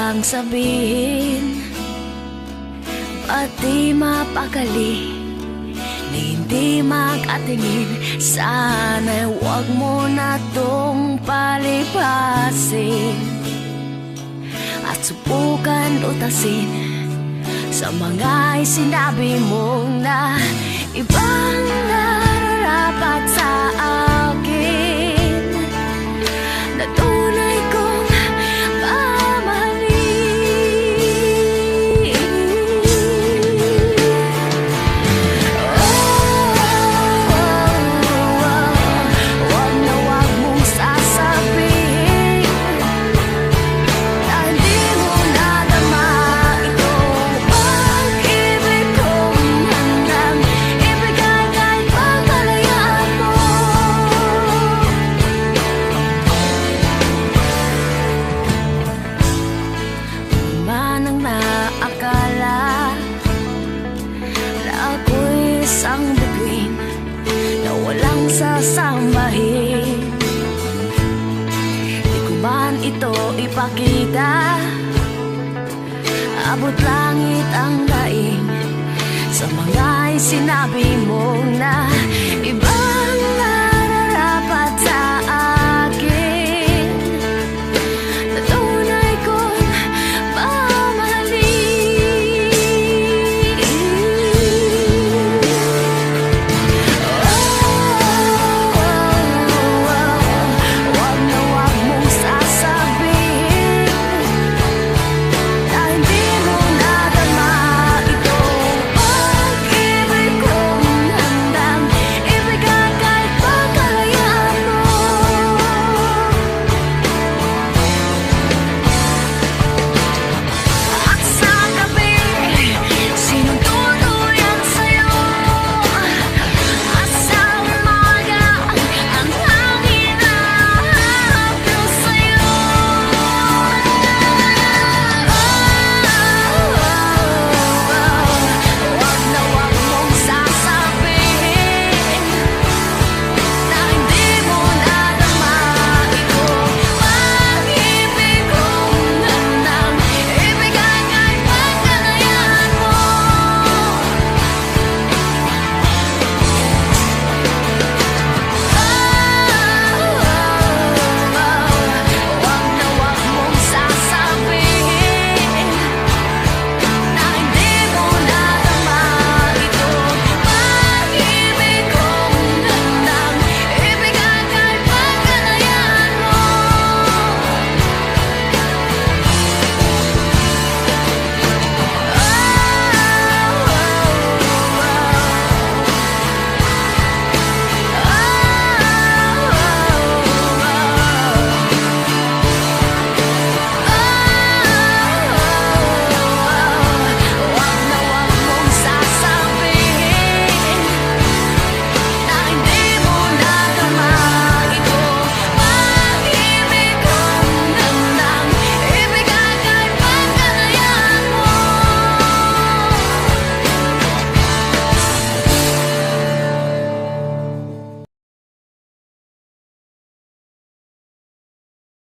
bang sabihin, pati mapakali na hindi makatingin? Sana'y huwag mo na tong palipasin at subukan utasin sa mga sinabi mong na ibang nararapat sa akin, na tunay kong mamahalin. Wag na wag mong sasabihin na hindi mo nadama itong pag-ibig kong handang ibigay kahit pagkalayaan mo. Manang naakala na ako'y isang bituin na walang sasambahin. Di ko man ito ipakita, abot langit ang daing sa mga sinabi mong na